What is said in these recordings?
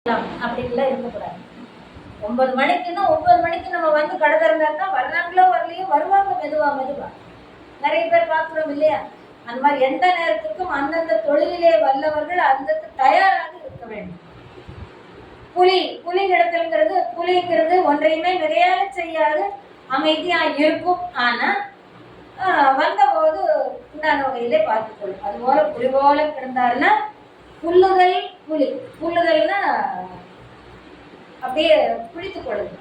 அப்படின்லாம் இருக்கக்கூடாது. 9 மணிக்குன்னா 9 மணிக்கு நம்ம வந்து கடை திறந்தா வர்றாங்களோ வரலையோ வருவாங்க மெதுவா மெதுவா. நிறைய பேர் பார்க்குறோம் இல்லையா? அந்த மாதிரி எந்த நேரத்துக்கும் அந்தந்த தொழிலிலே வல்லவர்கள் அந்த தயாராக இருக்க வேண்டும். புலி கிடத்தல்ங்கிறது புலிங்கிறது ஒன்றையுமே நிறையாக செய்யாது, அமைதியா இருக்கும். ஆனா வந்த போது உண்டான வகையிலே பார்த்துக்கொள்ளும். அது போல புலி போல கிடந்தாருன்னா புல்லுதல்னா அப்படியே பிடித்துக் கொள்ளுது.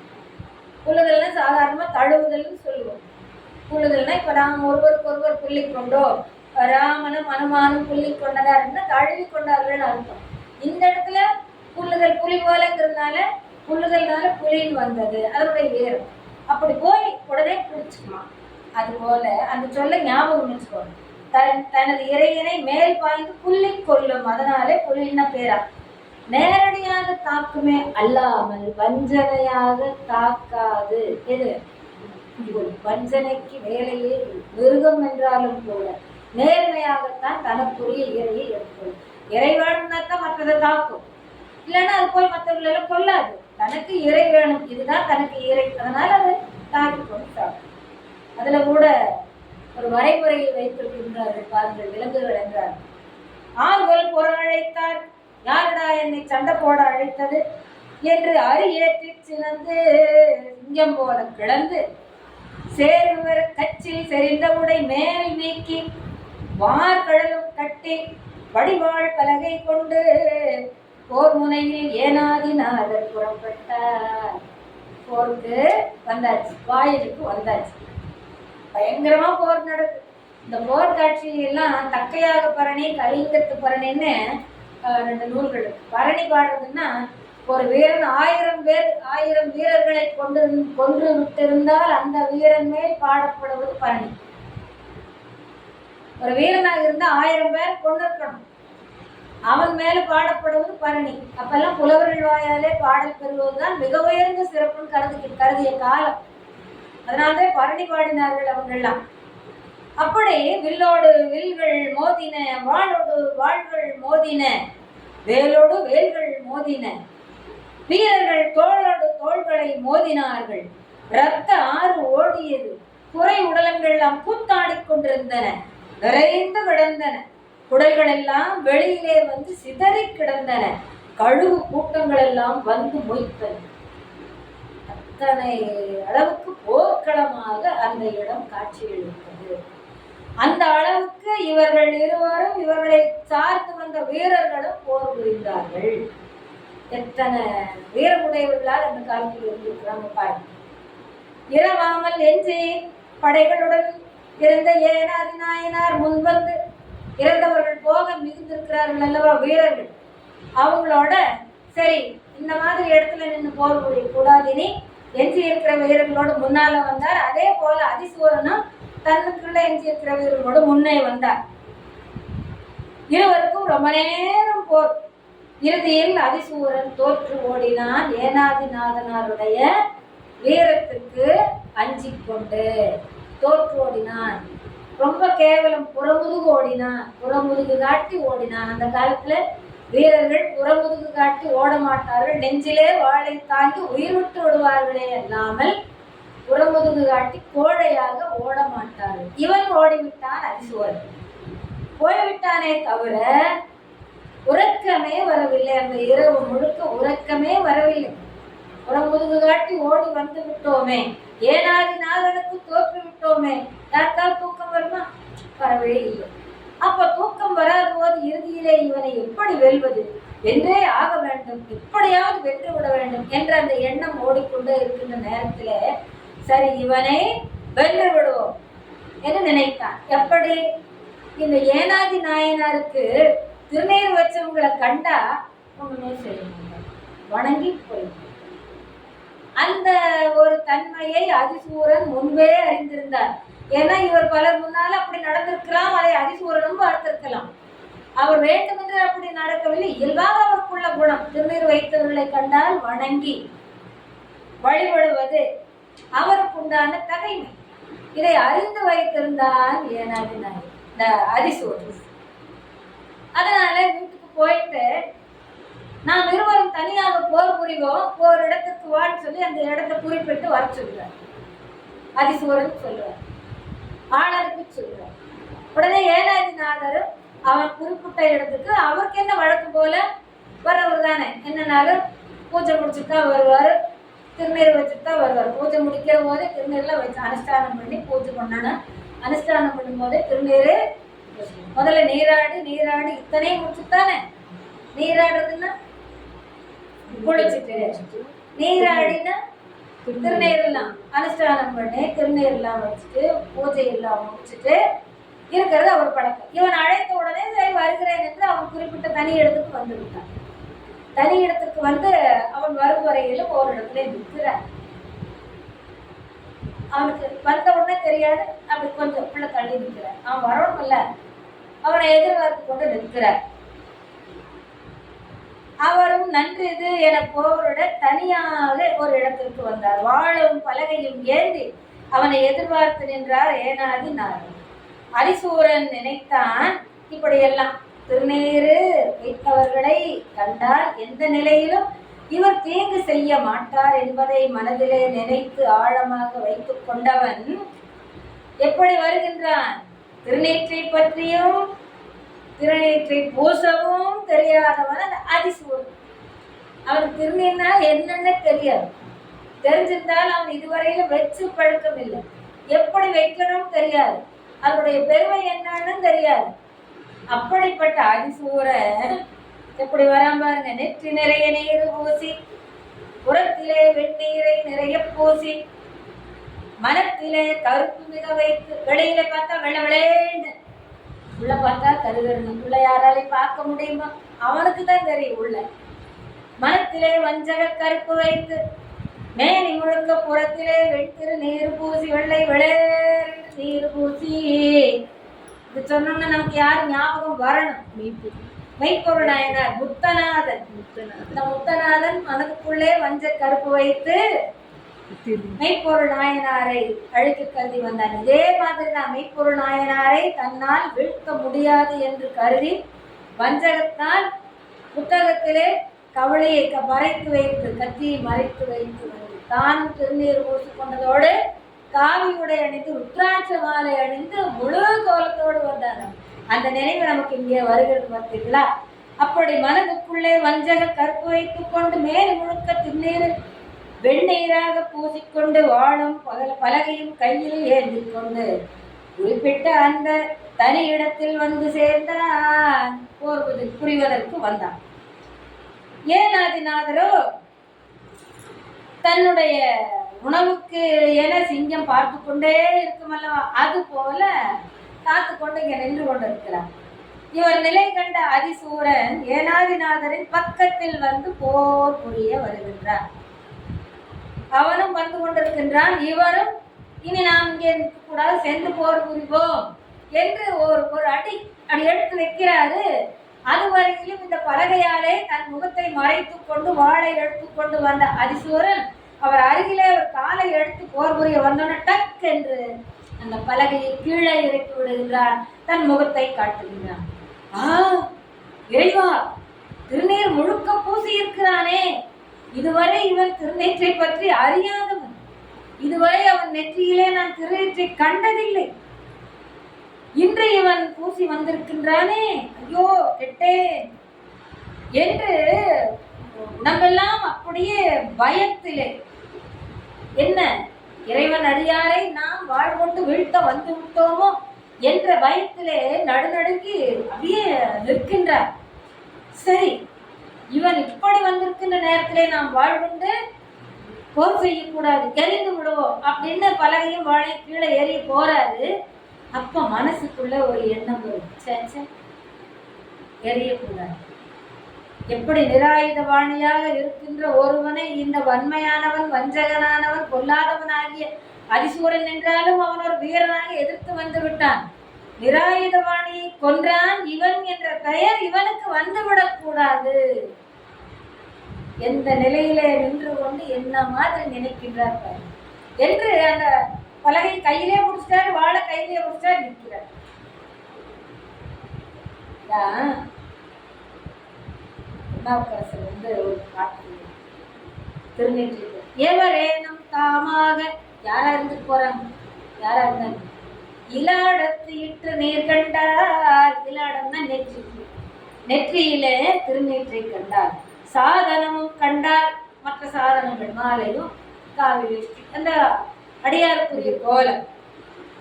புல்லுதல்னா சாதாரணமா தழுவுதல்னு சொல்லுவோம். புல்லுதல்னா இப்ப நாம் ஒருவருக்கு ஒருவர் புள்ளி கொண்டோ, ராமனும் அனுமானும் புள்ளி கொண்டதாருன்னா தழுவி கொண்டார்கள் அர்த்தம். இந்த இடத்துல புல்லுதல் புலி போலங்கிறதுனால புல்லுதல்னால புலின்னு வந்தது, அதனுடைய வேறு. அப்படி போய் உடனே பிடிச்சுக்கலாம். அது போல அந்த சொல்ல ஞாபகம் வச்சுக்கோங்க. தனது இறையனை மேல் பாய்ந்து புள்ளி கொள்ளும், அதனாலே புலின்னா பேரா. நேரடியாக தாக்குமே அல்லாமல் வஞ்சனையாக தாக்காது. எது வஞ்சனைக்கு வேலையே மிருகம் என்றாலும் கூட நேர்மையாகத்தான் தனக்குரிய இறையை எடுக்கும். இறை வேணும்னாத்தான் மற்றதை தாக்கும், இல்லைன்னா அது போய் மற்றவர்களெல்லாம் கொள்ளாது. தனக்கு இறை வேணும், இதுதான் தனக்கு இறை, அதனால அதை தாக்கி கொண்டு தாக்கும். அதுல கூட ஒரு வரைமுறையில் வைத்திருக்கின்றார்கள் பாருங்கள், விலங்குகள் என்றார். ஆள்கள் புற அழைத்தார், யாருடா என்னை சண்டை போட அழைத்தது என்று ஏற்றி சினந்து சிங்கம் போல கிளந்து சேர்வர் கச்சில் செறிந்த உடை மேல் நீக்கி வார்கடலும் கட்டி வடிவாள் பலகை கொண்டு போர் முனையில் ஏனாதிநாதர் புறப்பட்டார். போருக்கு வந்தாச்சு, வாயிலுக்கு வந்தாச்சு. பயங்கரமா போர் நடக்குது. இந்த போர் காட்சியெல்லாம் தக்கையாக பரணி, கலிங்கத்து பரணின்னு 2 நூல்கள். பரணி பாடுறதுன்னா ஒரு வீரன் 1000 வீரர்களை கொன்று விட்டிருந்தால் அந்த வீரன் மேல் பாடப்படுவது பரணி. ஒரு வீரனாக இருந்தா 1000 பேர் கொண்டு இருக்கணும், அவன் மேல பாடப்படுவது பரணி. அப்பெல்லாம் புலவர்கள் வாயாலே பாடல் பெறுவதுதான் மிக உயர்ந்த சிறப்புன்னு கருதிய காலம். அதனால்தான் பரணி பாடினார்கள் அவங்கெல்லாம். அப்படி வில்லோடு வில்கள் மோதின, வாளோடு வாள்கள் மோதின, வேலோடு வேல்கள் மோதின, வீரர்கள் தோளோடு தோள்களை மோதினார்கள். இரத்த ஆறு ஓடியது, குறை உடலங்கள் எல்லாம் கூத்தாடிக் கொண்டிருந்தன, விரைந்து கிடந்தன. குடல்கள் எல்லாம் வெளியிலே வந்து சிதறி கிடந்தன, கழுவு கூட்டங்கள் எல்லாம் வந்து மொய்த்தன. அத்தனை அளவுக்கு போர்க்களமாக அந்த இடம் காட்சியளித்தது. அந்த அளவுக்கு இவர்கள் இருவரும் இவர்களை சார்ந்து வந்த வீரர்களும் போர் புரிந்தார்கள். எத்தனை வீரமுடையவர்களால் அந்த காலத்தில் இருந்திருக்கிறாங்க பாருங்க. இரவாமல் எஞ்சி படைகளுடன் இருந்த ஏனாதி நாயனார் முன்வந்து, இறந்தவர்கள் போக மிகுந்திருக்கிறார்கள் அல்லவா வீரர்கள், அவங்களோட சரி இந்த மாதிரி இடத்துல நின்று போர் புரிய கூடாதுன்னு எஞ்சி இருக்கிற வீரர்களோடு முன்னால வந்தார். அதே போல அதிசூரனும் தன்னுக்குள்ள எஞ்சி இருக்கிற வீரர்களோடு முன்னே வந்தார். இருவருக்கும் ரொம்ப நேரம் போர். இறுதியில் அதிசூரன் தோற்று ஓடினான். ஏனாதிநாதனாருடைய வீரத்துக்கு அஞ்சிக் கொண்டு தோற்று ஓடினான். ரொம்ப கேவலம், புறமுதுகு ஓடினான், புறமுதுகு காட்டி ஓடினான். அந்த காலத்துல வீரர்கள் புறமுதுகு காட்டி ஓட மாட்டார்கள், நெஞ்சிலே வாளை தாங்கி உயிர் விட்டு விடுவார்களே அல்லாமல் புறமுதுகு காட்டி கோழையாக ஓட மாட்டார்கள். இவன் ஓடிவிட்டான், அதிசூரன் போய்விட்டானே தவிர உறக்கமே வரவில்லை. அந்த இரவு முழுக்க உறக்கமே வரவில்லை. புறமுதுகு காட்டி ஓடி வந்து விட்டோமே, ஏனாதிநாதனுக்கு தோற்று விட்டோமே, யாருக்காவது தூக்கம் வருமா? வரவே இல்லை. அப்ப தூக்கம் வராத போது இறுதியிலே இவனை எப்படி வெல்வது, வென்றே ஆக வேண்டும், எப்படியாவது வென்று விட வேண்டும் என்ற அந்த எண்ணம் ஓடிக்கொண்டே இருக்கின்ற நேரத்துல சரி இவனை வென்று விடுவோம் என்று நினைத்தான். எப்படி? இந்த ஏனாதி நாயனாருக்கு திருநீர் வச்சவங்களை கண்டா ஒண்ணுமே செய்ய வணங்கி போய் அந்த ஒரு தன்மையை அதிசூரன் முன்பே அறிந்திருந்தார். ஏன்னா இவர் பலர் முன்னால அப்படி நடந்திருக்கலாம், அதை அதிசூரனும் பார்த்திருக்கலாம். அவர் வேண்டுமென்று அப்படி நடக்கவில்லை, இயல்பாக அவருக்குள்ள குணம். திருநீர் வைத்தவர்களை கண்டால் வணங்கி வழிபடுவது அவருக்குண்டான தகைமை. இதை அறிந்து வைத்திருந்தான் இந்த அதிசூரன். அதனால வீட்டுக்கு போயிட்டு நாம் இருவரும் தனியாக போர் புரிவோம், ஒரு இடத்துக்கு வான்னு சொல்லி அந்த இடத்தை குறிப்பிட்டு வர சொல்றார். அதிசூரன் சொல்றார், ஆளருக்கு சொல்றார். உடனே ஏனாதிநாதரும் அவன் குறிப்பிட்ட இடத்துக்கு அவருக்கு என்ன வழக்கம் போல வரவர் தானே, என்னன்னாலும் பூஜை முடிச்சுட்டு தான் வருவார், திருநீர் வச்சுட்டு தான் வருவார். பூஜை முடிக்கிற போதே திருநீர்ல வச்சு அனுஷ்டானம் பண்ணி பூஜை பண்ணணும். அனுஷ்டானம் பண்ணும் போதே திருநீர் முதல்ல நீராடி இத்தனையும் முடிச்சுட்டானே. நீராடுறதுன்னா குளிச்சுட்டு, நீராடினா திருநீரெல்லாம் அனுஷ்டானம் பண்ணி திருநீரெல்லாம் வச்சுட்டு பூஜை எல்லாம் முடிச்சுட்டு இருக்கிறது அவர் பழக்கம். இவன் அழைத்த உடனே சரி வருகிறேன் என்று அவன் குறிப்பிட்ட தனி இடத்துக்கு வந்து விட்டான். தனி இடத்துக்கு வந்து அவன் வரும் வரையிலும் ஒரு இடத்துல நிற்கிறான். அவனுக்கு வந்த உடனே தெரியாது, அப்படி கொஞ்சம் உள்ள தள்ளி நிற்கிறான். அவன் வரணும்ல, அவனை எதிர்பார்த்து கொண்டு நிற்கிறார். அவரும் நன்று இது என போவருட தனியாக ஒரு இடத்திற்கு வந்தார். வாழும் பலகையும் ஏந்தி அவனை எதிர்பார்த்து நின்றார் ஏனாதிநாதர். அதிசூரன் நினைத்தான், இப்படியெல்லாம் திருநீறு வைத்தவர்களை கண்டால் எந்த நிலையிலும் இவர் தீங்கு செய்ய மாட்டார் என்பதை மனதிலே நினைத்து ஆழமாக வைத்துக் கொண்டவன் எப்படி வருகின்றான்? திருநீற்றை பற்றியும் திருநீற்றை பூசவும் தெரியாதவன் அதிசூரன். அவன் திருநீர்னா என்னன்னு தெரியாது. தெரிஞ்சிருந்தால் அவன் இதுவரையிலும் வச்சு பழக்கம் இல்லை. எப்படி வைக்கணும் தெரியாது, அதனுடைய பெருமை என்னன்னு தெரியாது. அப்படிப்பட்ட அதிசூரன் எப்படி வராம பாருங்க. நெற்றி நிறைய நீர் பூசி, புறத்திலே வெந்நீரை நிறைய பூசி, மனத்திலே கருப்பு மிக வைத்து, வெளியில பார்த்தா வெள்ள விளையேண்டு, உள்ள பார்த்தா கருகருணும். உள்ள யாராலையும் பார்க்க முடியுமா? அவனுக்கு தான் தெரியும். உள்ள மனத்திலே வஞ்சக கருப்பு வைத்து, மேனி முழுக்க புறத்திலே வெண்திரு நீர் பூசி, வெள்ளை விளையேறு நீர் பூசி. இது சொன்னோம்னா நமக்கு யாரும் ஞாபகம் வரணும்? மெய்ப்பொருள் நாயனார் முத்தநாதன். இந்த முத்தநாதன் மனதுக்குள்ளே வஞ்ச கருப்பு வைத்து மெய்ப்பொருள் நாயனாரை அழைத்து கருதி வந்தான். இதே மாதிரிதான் மெய்ப்பொருள் நாயனாரை தன்னால் வீழ்த்த முடியாது என்று கருதி வஞ்சகத்தால் புத்தகத்திலே கவலையை மறைத்து வைத்து, கத்தியை மறைத்து வைத்து வந்து தானும் திருநீர் பூசிக்கொண்டதோடு காவி உடை அணிந்து உத்ராட்ச மாலை அணிந்து முழு கோலத்தோடு வந்தாங்க. அந்த நினைவு நமக்கு இங்கே வருகிறது பார்த்தீங்களா? அப்படி மனதுக்குள்ளே வஞ்சக கற்பு வைத்துக் கொண்டு மேல் முழுக்க திருநீர் வெண்ணீராக பூசிக்கொண்டு வாழும் பலகையும் கையில் ஏந்தி கொண்டு குறிப்பிட்ட அந்த தனி இடத்தில் வந்து சேர்ந்தான். புரிவதற்கு வந்தான். ஏனாதிநாதரோ தன்னுடைய உணவுக்கு என சிங்கம் பார்த்து கொண்டே இருக்கும் அல்லவா, அது போல காத்து கொண்டு இங்க நின்று கொண்டிருக்கிறார். இவர் நிலை கண்ட அதிசூரன் ஏனாதிநாதரின் பக்கத்தில் வந்து போர் புரிய வருகின்றார். அவனும் வந்து கொண்டிருக்கின்றான். இவரும் இனி நாம் இங்கே இருக்கக்கூடாது, சென்று போர் புரிவோம் என்று ஒரு அடி எடுத்து வைக்கிறாரு. அதுவரையிலும் இந்த பலகையாலே தன் முகத்தை மறைத்து கொண்டு வாளை எடுத்துக்கொண்டு வந்த அதிசூரன் அவர் அருகிலே ஒரு காலை எடுத்து போர் புரிய வந்தோன்னு டக் என்று அந்த பலகையை கீழே இறக்கி விடுகின்றான். தன் முகத்தை காட்டுகின்றான். இறைவா, திருநீர் முழுக்க பூசி இருக்கிறானே. இதுவரை இவன் திருநீற்றை பற்றி அறியாதவன். இதுவரை அவன் நெற்றியிலே நான் திருநீற்றை கண்டதில்லை. இன்று இவன் பூசி வந்திருக்கின்றானே, ஐயோ கெட்டே என்று நம்மெல்லாம் அப்படியே பயத்திலே, என்ன இறைவன் அடியாரை நாம் வாழ்கொண்டு வீழ்த்த வந்து விட்டோமோ என்ற பயத்திலே நடுநடுங்கி அப்படியே நிற்கின்றார். சரி, இவன் இப்படி வந்திருக்கின்ற நேரத்திலே நாம் வாழ்கொண்டு போர் செய்யக்கூடாது, எரிந்து விடுவோம் அப்படின்னு பலகையும் வாழையும் கீழே ஏறி போறாரு. அப்ப மனசுக்குள்ள ஒரு எண்ணம் வரும், எரியக்கூடாது. எப்படி நிராயுதபாணியாக இருக்கின்ற ஒருவனை இந்த வன்மையானவன், வஞ்சகனானவன், கொல்லாதவனாகிய அதிசூரன் என்றாலும் அவன் ஒரு வீரனாக எதிர்த்து வந்து விட்டான். நிராயுதபாணியை கொன்றான். இவன் என்ற பெயர் இவனுக்கு வந்துவிடக் கூடாது. எந்த நிலையிலே நின்று கொண்டு என்ன மாதிரி நினைக்கின்றார் என்று அந்த பலகை கையிலே முடிச்சிட்டாரு, வாழை கையிலே முடிச்சிட்டாரு, நிற்கிறார். திருநாவுக்கரசர் ஒரு பாட்டு திருநெற்றி எவரேனும் தாமாக யாரா இருந்துட்டு போறாங்க, யாரா இருந்தாங்க, இலாடத்து இட்டு நீர் கண்டார். இலாடம்னா நெற்றி, நெற்றியில திருநீற்றை கண்டார். சாதனமும் கண்டார், மற்ற சாதனங்கள் மாலையும் காவி வேஷ்டி அந்த அடியாருக்குரிய கோலம்.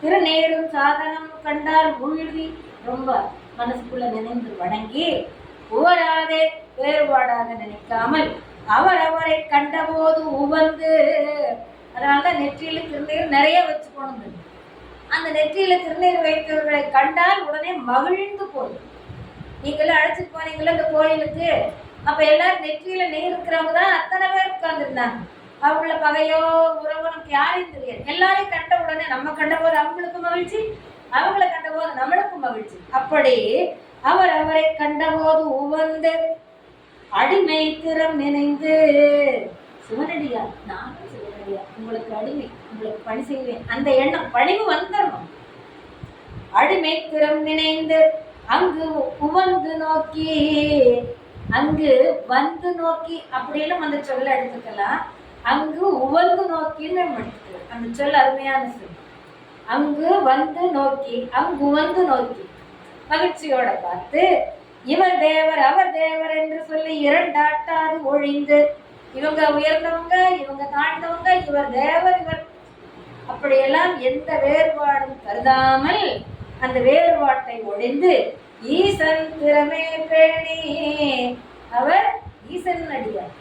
திருநேரும் சாதனமும் கண்டார் மூழ்கி ரொம்ப மனசுக்குள்ள நினைந்து வணங்கி உவராதே வேறுபாடாக நினைக்காமல் அவர் அவரை கண்டபோது உவந்து. அதனாலதான் நெற்றியில திருநீர் நிறைய வச்சு போனது. அந்த நெற்றியில திருநீர் வைத்தவர்களை கண்டால் உடனே மகிழ்ந்து போதும். நீங்களும் அழைச்சிட்டு போனீங்களா இந்த கோயிலுக்கு, அப்ப எல்லாரும் நெற்றியில நீர் இருக்கிறவங்க தான் அத்தனை பேர் உட்கார்ந்துருந்தாங்க. அவங்கள பகையோ உறவோ நமக்கு யாரையும் தெரியாது. எல்லாரையும் கண்ட உடனே நம்ம கண்ட போது அவங்களுக்கு மகிழ்ச்சி, அவங்கள கண்ட போது நம்மளுக்கும் மகிழ்ச்சி. அப்படி அவர் அவரை கண்டபோது உவந்து அடிமை திறம் நினைந்து. சிவனடியா, நானும் சிவனடியா, உங்களுக்கு அடிமை, உங்களுக்கு பணி செய்வேன், அந்த எண்ணம் பணிவு வந்துடணும். அடிமை திறம் நினைந்து அங்கு உவந்து நோக்கி, அங்கு வந்து நோக்கி அப்படின்னு அந்த சொல்ல எடுத்துக்கலாம். அங்கு உவந்து நோக்கின்னு எடுத்துக்கலாம். அந்த சொல் அருமையான சொல். அங்கு வந்து நோக்கி, அங்கு வந்து நோக்கி மகிழ்ச்சியோட பார்த்து இவர் தேவர் அவர் தேவர் என்று சொல்லி இரண்டாட்டாது ஒழிந்து, இவங்க உயர்ந்தவங்க இவங்க தாழ்ந்தவங்க, இவர் தேவர் இவர் அப்படியெல்லாம் எந்த வேறுபாடும் கருதாமல் அந்த வேறுபாட்டை ஒழிந்து ஈசன் திறமே பேணி. அவர் ஈசன் அடியார்,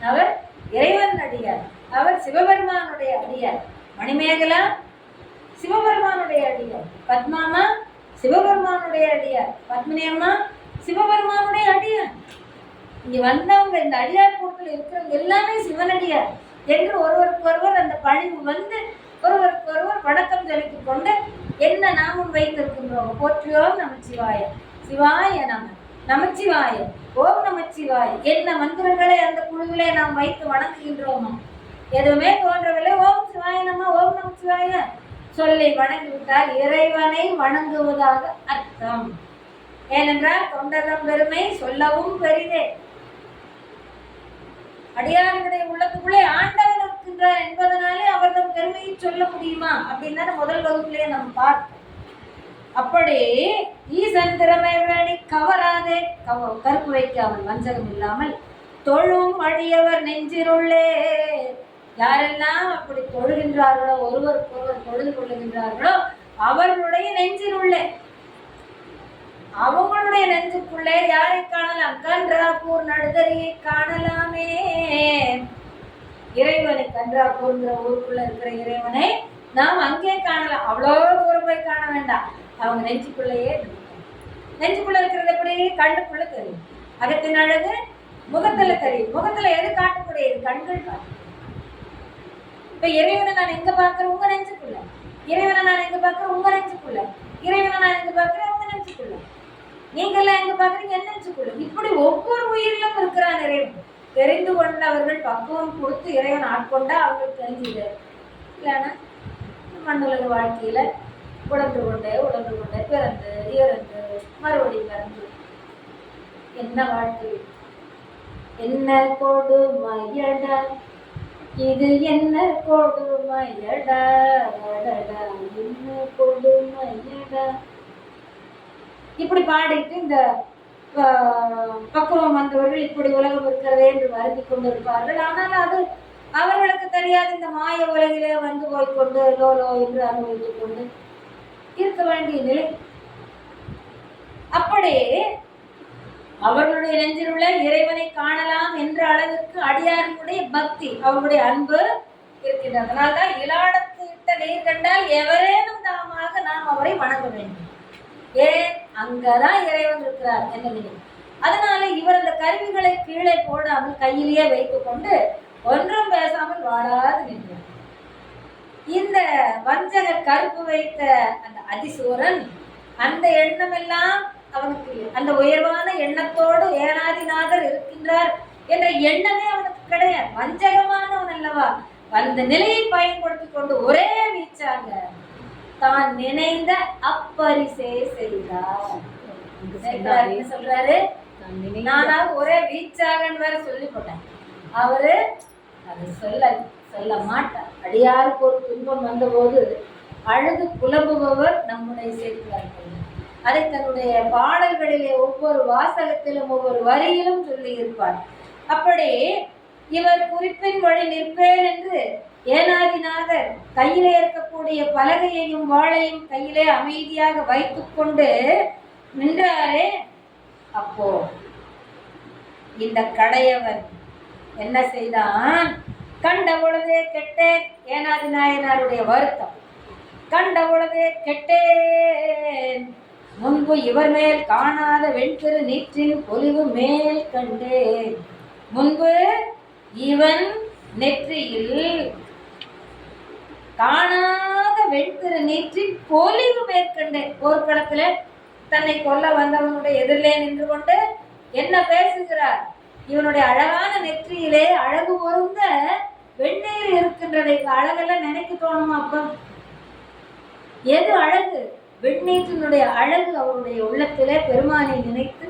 அவர் இறைவன் அடியார், அவர் சிவபெருமானுடைய அடியார். மணிமேகலா சிவபெருமானுடைய அடியார், பத்மாமா சிவபெருமானுடைய அடியார், பத்மினி அம்மா சிவபெருமானுடைய அடியார். இங்க வந்தவங்க இந்த அடியார் கூட்டத்தில் இருக்கிறவங்க எல்லாமே சிவனடியார் என்று ஒருவருக்கு ஒருவர் அந்த பணிவு வந்து ஒருவருக்கு ஒருவர் வணக்கம் செலுத்திக் கொண்டு என்ன நாமும் வைத்திருக்கின்றோம். போற்றியோம் நமச்சிவாய, சிவாய நம, நமச்சிவாய, ஓம் நமச்சிவாய என்ன மந்திரங்களை அந்த குழுவிலே நாம் வைத்து வணங்குகின்றோமோ. எதுவுமே தோன்றவில்லை, ஓம் சிவாய நம, ஓம் நமச்சிவாய சொல்லி வணங்கிவிட்டால் இறைவனை வணங்குவதாக அர்த்தம். ஏனென்றால் தொண்டதம் பெருமை சொல்லவும் பெரிதே. அடியார்களுடைய உள்ளத்துக்குள்ளே ஆண்டவர் இருக்கின்றார் என்பதனாலே அவர்தம் பெருமையை சொல்ல முடியுமா அப்படின்னு முதல் வகுப்பிலே நம்ம பார்த்தோம். அப்படி ஈசன் திறமை வேணி கவராதே, கருப்பு வைக்காமல் வஞ்சகம் இல்லாமல் தொழும் அடியவர் நெஞ்சினுள்ளே. யாரெல்லாம் அப்படி தொழுகின்றார்களோ, ஒருவருக்கு ஒருவர் தொழுது கொள்ளுகின்றார்களோ அவர்களுடைய நெஞ்சினுள்ளே, அவங்களுடைய நெஞ்சுக்குள்ளே யாரை காணலாம்? கன்றாப்பூர் நடுதறியை காணலாமே. இறைவனை, கன்றாப்பூர்ங்கிற ஊருக்குள்ள இருக்கிற இறைவனை நாம் அங்கே காணலாம். அவ்வளோ தூரம் போய் காண வேண்டாம், அவங்க நெஞ்சுக்குள்ளேயே. நெஞ்சுக்குள்ள இருக்கிறது எப்படி? கண்ணுக்குள்ள தெரியும். அகத்தின் அழகு முகத்துல தெரியும். முகத்துல எது காட்டக்கூடியது? கண்கள் காட்டும். இப்ப இறைவனை நான் எங்க பாக்குறேன்? உங்க நெஞ்சுக்குள்ள. இறைவனை நான் எங்க பாக்குறேன்? உங்க நெஞ்சுக்குள்ள. இறைவனை நான் எங்க பாக்குறேன்? உங்க நெஞ்சுக்குள்ள. நீங்க எல்லாம் எங்க பாக்குறீங்க? என்ன நெஞ்சுக்குள்ள. இப்படி ஒவ்வொரு உயிரிலும் இருக்கிறான் இறைவன். தெரிந்து கொண்டவர்கள் பக்குவம் கொடுத்து இறைவன் ஆட்கொண்டா அவங்களுக்கு தெரிஞ்சுது. இல்லைன்னா மண்ணுலக வாழ்க்கையில உடம்பு கொண்டே பிறந்து இறந்து மறுபடியும் பிறந்து என்ன வாழ்க்கை, என்ன கொடுமையடா இது, என்ன கொடுமையடா, என்ன கொடுமையடா இப்படி பாடிட்டு இந்த பக்குவம் வந்தவர்கள் இப்படி உலகம் இருக்கிறதே என்று வருத்தி கொண்டிருப்பார்கள். ஆனால் அது அவர்களுக்கு தெரியாது. இந்த மாய உலகிலே வந்து போய்கொண்டு லோலோ என்று அனுபவித்துக் கொண்டு இருக்க வேண்டிய நிலை. அப்படி அவர்களுடைய நெஞ்சில் உள்ள இறைவனை காணலாம் என்ற அளவிற்கு அடியார்களுடைய பக்தி, அவருடைய அன்பு இருக்கின்றது. அதனால்தான் இலாடத்து இட்ட நீர் கண்டால் எவரேனும் தாமாக நாம் அவரை வணங்க வேண்டும். ஏன்? அங்கதான் இறைவன் இருக்கிறார் என்ற நிலை. அதனால இவர் அந்த கருவிகளை கீழே போடாமல் கையிலேயே வைத்துக் கொண்டு ஒன்றும் பேசாமல் வாழாது நின்றார். இந்த வஞ்சக கருப்பு வைத்த அந்த அதிசூரன் அந்த எண்ணம் எல்லாம் அவனுக்கு இல்லை. அந்த உயர்வான எண்ணத்தோடு ஏனாதிநாதர் இருக்கின்றார் என்ற எண்ணமே அவனுக்கு கிடையாது. வஞ்சகமானவன் அல்லவா. அந்த நிலையை பயன்படுத்தி கொண்டு ஒரே வீச்சாங்க தான் நினைந்த அப்பரிசே செய்தார். என்ன சொல்றாரு? நானாவது ஒரே வீச்சாகன்னு வேற சொல்லி போட்டேன். அவரு அதை சொல்ல மாட்டார். அடியாருக்கு ஒரு துன்பம் வந்தபோது அழுது புலம்புபவர் நம்முடைய சேர்க்கிறார்கள். அதை தன்னுடைய பாடல்களிலே ஒவ்வொரு வாசகத்திலும் ஒவ்வொரு வரியிலும் சொல்லி இருப்பார். அப்படி இவர் குறிப்பின் வழி நிற்பேன் என்று ஏனாதிநாதர் கையிலே இருக்கக்கூடிய பலகையையும் வாழையும் கையிலே அமைதியாக வைத்துக் கொண்டு நின்றாரே. அப்போ இந்த கடையவன் என்ன செய்தான்? கண்ட பொழுதே கெட்டேன். ஏனாதி நாயனாருடைய வருத்தம். கண்ட பொழுதே கெட்டேன், முன்பு இவர் மேல் காணாத வெண்திரு நீற்றின் பொலிவு மேல் கண்டேன். முன்பு இவன் நெற்றியில் காணாத வெண்திரு நீற்றின் பொலிவு மேற்கண்டேன். போர்க்களத்துல தன்னை கொல்ல வந்தவனுடைய எதிரிலே நின்று கொண்டு என்ன பேசுகிறார்? இவனுடைய அழகான நெற்றியிலே அழகு பொருந்த வெந்நீர் இருக்கின்றதை. அழகெல்லாம் நினைக்க தோணுமா? அப்ப எது அழகு? வெந்நீற்றினுடைய அழகு அவருடைய உள்ளத்திலே பெருமானை நினைத்து,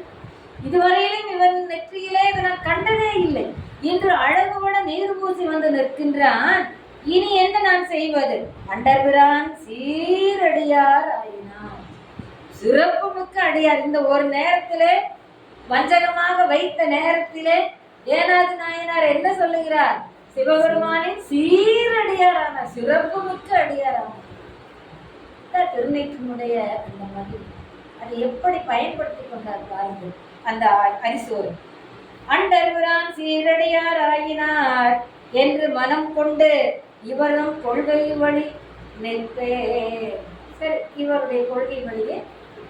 இதுவரையிலும் இவன் நெற்றியிலே இதை நான் கண்டதே இல்லை, இன்று அழகுபட நீர் பூசி வந்து நிற்கின்றான். இனி என்ன நான் செய்வது? அண்டர்பிரான் சீரடியார் ஆயினார். சிறப்பு மிக்க அடியார். இந்த ஒரு நேரத்திலே, வஞ்சகமாக வைத்த நேரத்திலே ஏனாதி நாயனார் என்ன சொல்லுகிறார்? சிவபெருமானின் சீரடியாரான சிறப்பு மிக்க அடியாரான திருநீற்றினுடைய அந்த மகிழ் அதை எப்படி பயன்படுத்தி கொண்டார் பாருங்கள். அந்த அரிசோர் அண்டர்பிரான் சீரடியார் ஆயினார் என்று மனம் கொண்டு இவரும் கொள்கை வழி நிற்பே. சரி, இவருடைய கொள்கை வழியே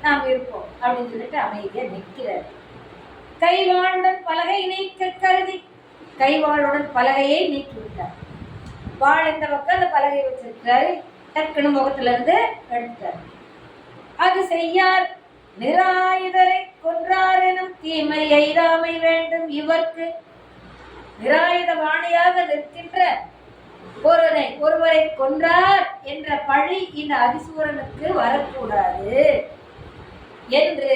நாம் இருப்போம் அப்படின்னு சொல்லிட்டு அமைதியா நிற்கிறார். கைவாளுடன் பலகை நீக்க கருதி கைவாளுடன் பலகையை நீக்கிவிட்டார். வாழ் இந்த பக்கம் அந்த பலகை வச்சிருக்கிறாரு. டக்குனு முகத்துல இருந்து எடுத்தார். அது செய்யார் நிராயுதரை கொன்றார் எனும் தீமை எய்தாமை வேண்டும் இவர்க்கு. நிராயுத வாணியாக நிற்கின்ற ஒருவரை கொன்றார் என்ற பழி இந்த அதிசூரனுக்கு வரக்கூடாது என்று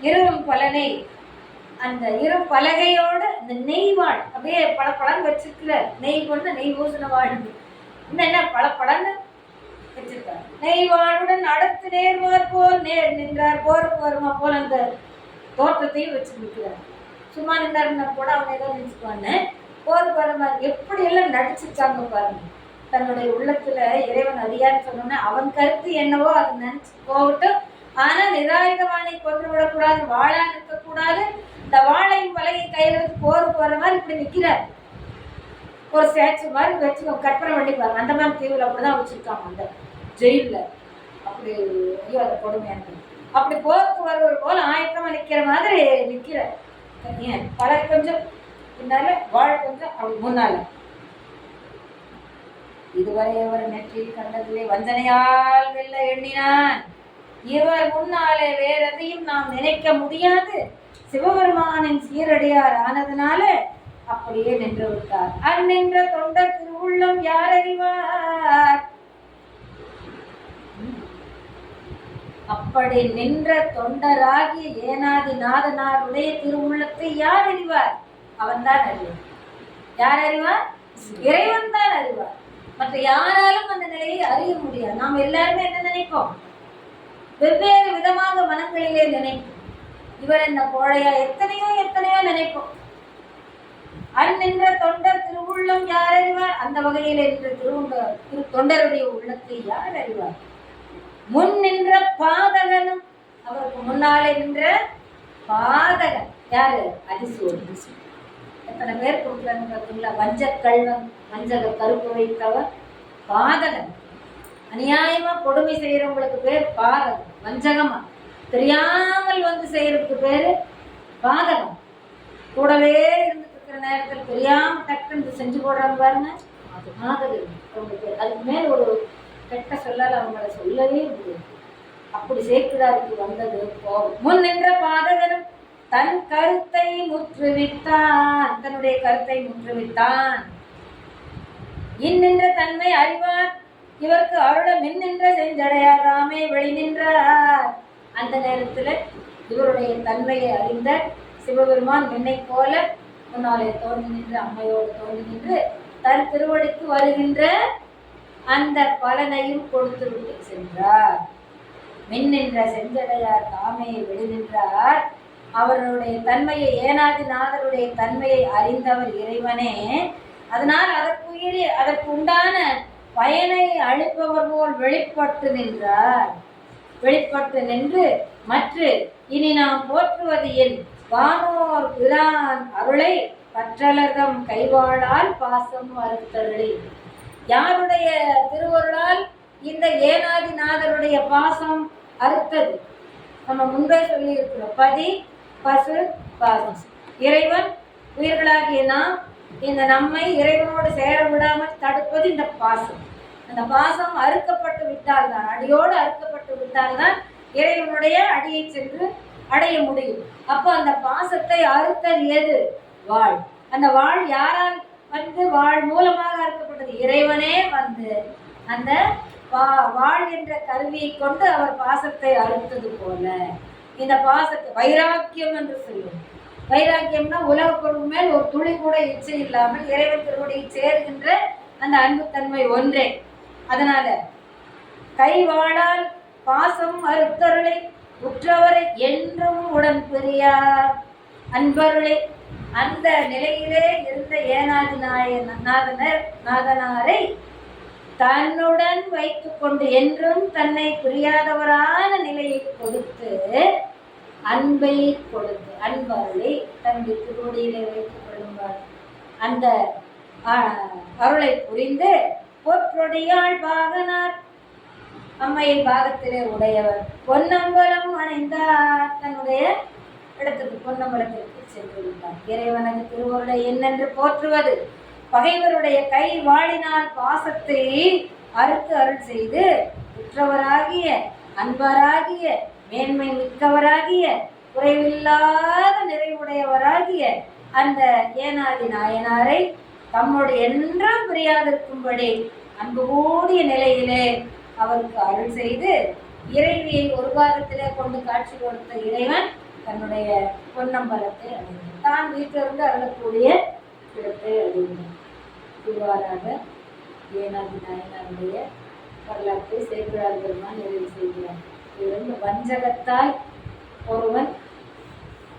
இரும் பலனை அந்த இரு பலகையோட அந்த நெய்வாள் அப்படியே பளபளன்னு வச்சிருக்கிறார். நெய் கொண்டு நெய் பூசின வாழ் என்ன பளபளன்னு வச்சிருக்கார். நெய்வாளுடன் அடுத்து நேர்வார் போல் நேர் நின்றார். போருக்கு வருமா போல் அந்த தோற்றத்தையும் வச்சிருக்கிறார். சும்மா நின்றாருன்னா கூட அவன் ஏதோ நினைச்சுக்குவான்னு போருக்கு வர மாதிரி எப்படி எல்லாம் நடிச்சிருக்காங்க பாருங்க. தன்னுடைய உள்ளத்துல இறைவன் அதிகாரம் சொன்னோன்னா அவன் கருத்து என்னவோ அதை நினைச்சு போகட்டும். ஆனா நிராயுதவானை கொண்டு விடக்கூடாது, வாழா நிற்கக்கூடாது. இந்த வாழையும் பலகை கையில வச்சு போருக்கு வர மாதிரி இப்படி நிற்கிறார். ஒரு ஸ்டாச்சு மாதிரி வச்சு கற்பனை பண்ணி பாருங்க. அந்த மாதிரி தீவில் அப்படிதான் வச்சிருக்காங்க அந்த ஜெயில. அப்படி ஐயோ அதை கொடுமையான அப்படி போருக்கு வருவது போல ஆயத்தமா நிக்கிற மாதிரி நிற்கிறார். பலகை கொஞ்சம் பின்னால வாழை கொஞ்சம் அப்படி முன்னால. இதுவரை அவர் நெற்றியில் கண்டதிலே வஞ்சனையால் வெல்ல எண்ணினான். இவர் முன்னாலே வேற எதையும் நாம் நினைக்க முடியாது. சிவபெருமானின் சீரடியார் ஆனதுனால அப்படியே நின்று விட்டார். அந்நின்ற தொண்டர் திருவுள்ளம் யார் அறிவார்? அப்படி நின்ற தொண்டராகிய ஏனாதி நாதனாருடைய திருவுள்ளத்தை யார் அறிவார்? அவன் தான் அறிவார். யார் அறிவார்? இறைவன் தான் அறிவார். மற்ற யாராலும் அந்த நிலையை அறிய முடியாது. நாம் எல்லாருமே என்ன நினைப்போம்? வெவ்வேறு விதமாக மனங்களிலே நினைப்போம். இவர் என்ன கோழையா, எத்தனையோ நினைப்போம். அந்நின்ற தொண்டர் திருவுள்ளம் யார் அறிவார்? அந்த வகையில் நின்ற தொண்டருடைய உள்ளத்தை யார் அறிவார்? முன் நின்ற பாதகனும், அவருக்கு முன்னாலே நின்ற பாதகன் யாரு? அதிசூரன். எத்தனை பேர் கொடுக்குறாங்க பார்த்தீங்களா? வஞ்சக்கல்வன், வஞ்சக கருப்பு வைத்தவர் பாதகன். அநியாயமா கொடுமை செய்யறவங்களுக்கு பேர் பாதகம். வஞ்சகமா தெரியாமல் வந்து செய்யறதுக்கு பேரு பாதகம். கூடவே இருந்துட்டு இருக்கிற நேரத்தில் தெரியாம டக்குன்னு செஞ்சு போடுறாங்க பாருங்க, பாதகம். அதுக்கு மேல் ஒரு கெட்ட சொல்லால் அவங்கள சொல்லவே முடியாது. அப்படி சேர்க்கிறாருக்கு வந்தது போகும். முன் நின்ற பாதகனும் தன் கருத்தை முற்றுவித்தான். தன்னுடைய கருத்தை முற்றுவித்தான். இன்னென்ற தன்மை அறிவார் இவருக்கு அருள மின் நின்ற செஞ்சடையாராமே வெளி நின்றார். அந்த நேரத்தில் இவருடைய தன்மையை அறிந்த சிவபெருமான் என்னை போல முன்னாலே தோன்றி நின்று அம்மையோடு தோன்றி நின்று தன் திருவடிக்கு வருகின்ற அந்த பலனையும் கொடுத்து விட்டு சென்றார். மின்னின்ற செஞ்சடையார் தாமே விடுகின்றார். அவருடைய தன்மையை, ஏனாதிநாதருடைய தன்மையை அறிந்தவர் இறைவனே. அதனால் அதற்கு உண்டான பயனை அளிப்பவர் போல் வெளிப்பட்டு நின்றார். வெளிப்பட்டு நின்று மற்ற இனி நாம் போற்றுவது என் வானோர் பிரான் அருளை பற்றலகம் கைவாழால் பாசம் அறுத்தருளி. யாருடைய திருவருளால் இந்த ஏனாதிநாதருடைய பாசம் அறுத்தது? நம்ம முன்பே சொல்லி இருக்கிறோம். பதி பசு பாசம். இறைவன் உயிர்களாகிய நாம் இந்த நம்மை இறைவனோடு சேர விடாமல் தடுப்பது இந்த பாசம். அந்த பாசம் அறுக்கப்பட்டு விட்டால்தான், அடியோடு அறுக்கப்பட்டு விட்டால்தான் இறைவனுடைய அடியை சென்று அடைய முடியும். அப்போ அந்த பாசத்தை அறுத்தது எது? வாழ். அந்த வாழ் யாரால் வந்து வாழ் மூலமாக அறுக்கப்பட்டது? இறைவனே வந்து அந்த வாழ் என்ற கருவியை கொண்டு அவர் பாசத்தை அறுத்தது போல இந்த பாசத்தை வைராக்கியம் என்று சொல்லும். வைராக்கியம்னா உலக பொருள் மேல் ஒரு துளி கூட இச்சை இல்லாமல் இறைவன் திருவடியை சேருகின்ற அந்த அன்புத்தன்மை ஒன்றே. அதனால கைவாழால் பாசம் அறுத்தருளை உற்றவரை என்றும் உடன் பெரியார் அன்பருளை. அந்த நிலையிலே இருந்த ஏனாதி நாதனாரை தன்னுடன் வைத்து கொண்டு என்றும் தன்னை புரியாதவரான நிலையை கொடுத்து அன்பை கொடுத்து அன்பருளை தன்னுடைய திருவடியிலே வைத்துக் கொள்ளுவார். அந்த அருளை புரிந்து பொற்றொடியாள் பாகனார், அம்மையை பாகத்திலே உடையவர், பொன்னம்பலம் அணைந்தார். தன்னுடைய இடத்துக்கு பொன்னம்பலத்திற்கு சென்று விட்டார். இறைவனது திருவருளை என்னென்று போற்றுவது? பகைவருடைய கை வாழினால் பாசத்தை அறுத்து அருள் செய்து உற்றவராகிய அன்பராகிய மேன்மை மிக்கவராகிய குறைவில்லாத நிறைவுடையவராகிய அந்த ஏனாதி நாயனாரை தம்மோடு என்றும் புரியாதிருக்கும்படி அன்பு கூடிய நிலையிலே அவருக்கு அருள் செய்து இறைவியை ஒரு பாகத்திலே கொண்டு காட்சி கொடுத்த இறைவன் தன்னுடைய பொன்னம்பலத்தை அடைந்தார். தான் வீட்டிலிருந்து அருளக்கூடிய இடத்தை அடைந்தார். இவ்வாறாக ஏனாதி நாயனாருடைய வரலாற்றை சேக்கிழார் பெருமான் நிறைவு செய்கிறார். இதிலிருந்து வஞ்சகத்தால் ஒருவன்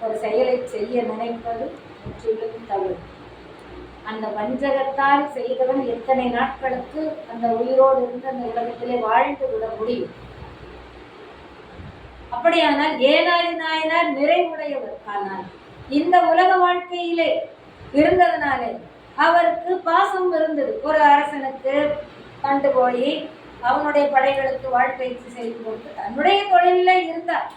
ஒரு செயலை செய்ய நினைப்பது முற்றிலும் தவறு. அந்த வஞ்சகத்தால் செய்தவன் எத்தனை நாட்களுக்கு அந்த உயிரோடு இருந்து அந்த உலகத்திலே வாழ்ந்து விட முடியும்? அப்படியானால் ஏனாதி நாயனார் நிறைவுடையவர். ஆனால் இந்த உலக வாழ்க்கையிலே இருந்ததுனாலே அவருக்கு பாசம் இருந்தது. ஒரு அரசனுக்கு கண்டு போய் அவனுடைய படைகளுக்கு வாழ்பயிற்சி செய்து கொடுத்து தன்னுடைய தொழில இருந்தார்.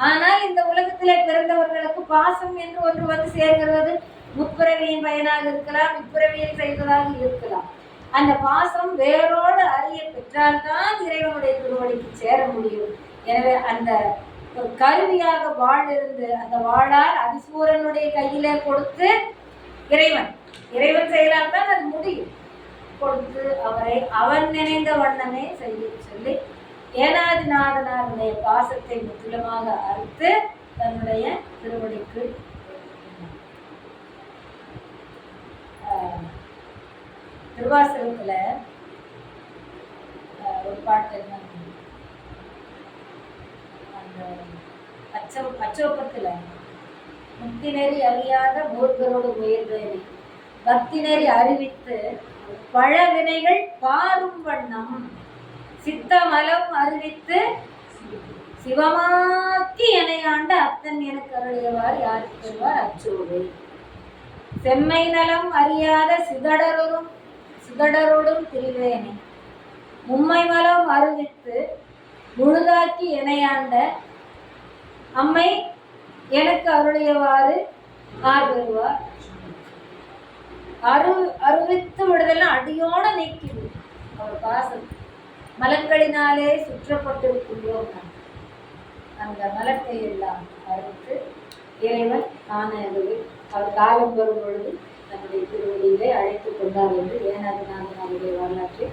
ஆனால் இந்த உலகத்திலே பிறந்தவர்களுக்கு பாசம் என்று ஒன்று வந்து சேர்கிறது. முற்பிறவியின் பயனாக இருக்கலாம், இப்பிறவியில் செய்வதாக இருக்கலாம். அந்த பாசம் வேரோடு அறிய பெற்றால்தான் இறைவனுடைய திருவடிக்கு சேர முடியும். எனவே அந்த கருவியாக வாழ் இருந்து அந்த வாழால் அதிசூரனுடைய கையிலே கொடுத்து இறைவன் செயலால் தான் அது முடியும். கொடுத்து அவரை அவன் நினைந்த வண்ணமே செய்ய சொல்லி ஏனாதிநாதனாருடைய பாசத்தை முற்றிலுமாக அறுத்து தன்னுடைய திருவடிக்கு திருவாசகத்துல ஒரு பாட்டு என்ன, அந்த அச்சோப்பத்துல முக்திநெறி அறியாத மூர்க்கரோடு முயல்வேறி பக்திநெறி அறிவித்து பழவினைகள் பாரும் வண்ணம் சித்தமலம் அறிவித்து சிவமாக்கி எனையாண்ட அத்தன் எனக்கு அருளியவார் யாருக்கு பெறுவார் அச்சோவே. செம்மை நலம் அறியாத சிதடரோடும் திரிவேனே மும்மை மலம் அறிவித்து முழுதாக்கி எனையாண்ட அம்மை எனக்கு அருளியவாறு யார் பெறுவார்? அறிவித்து விடுதல் அடியோட நீக்கிடு. அவர் பாசம் மலங்களினாலே சுற்றப்பட்டிருக்கின்றோம். அந்த மலத்தை எல்லாம் அறிவித்து இறைவன் ஆனதுவே அவர் காலம் வரும் பொழுது தன்னுடைய திருவடியிலே அழைத்து கொண்டார் என்று ஏனாதிநாதனுடைய வரலாற்றை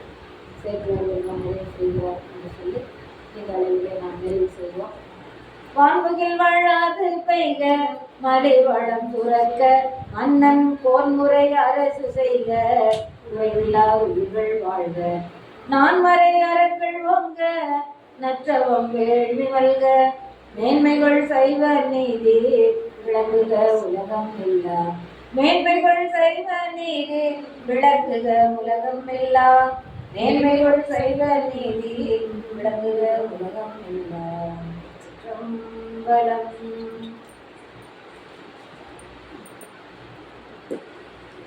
சேக்கிழார் நிறைவு செய்கிறார் என்று சொல்லி இந்த அளவிலே நாம் நிறைவு செய்வோம். வான்முகில் வாழாது பெய்க மழை வளம் துறக்க மன்னன் கோன்முறை அரசு செய்க உலகில்லா உயிர்கள் வாழ்க நான்மறை அறங்கள் ஓங்க நற்றவம் வேள்வி மல்க மேன்மைகள் சைவ நீதி விளங்குக உலகம் இல்லா மேன்மைகள் சைவ நீதி விளங்குக உலகம் இல்லா மேன்மைகள் சைவ நீதி விளங்குக உலகம் இல்லா. சிற்றம்பலம்.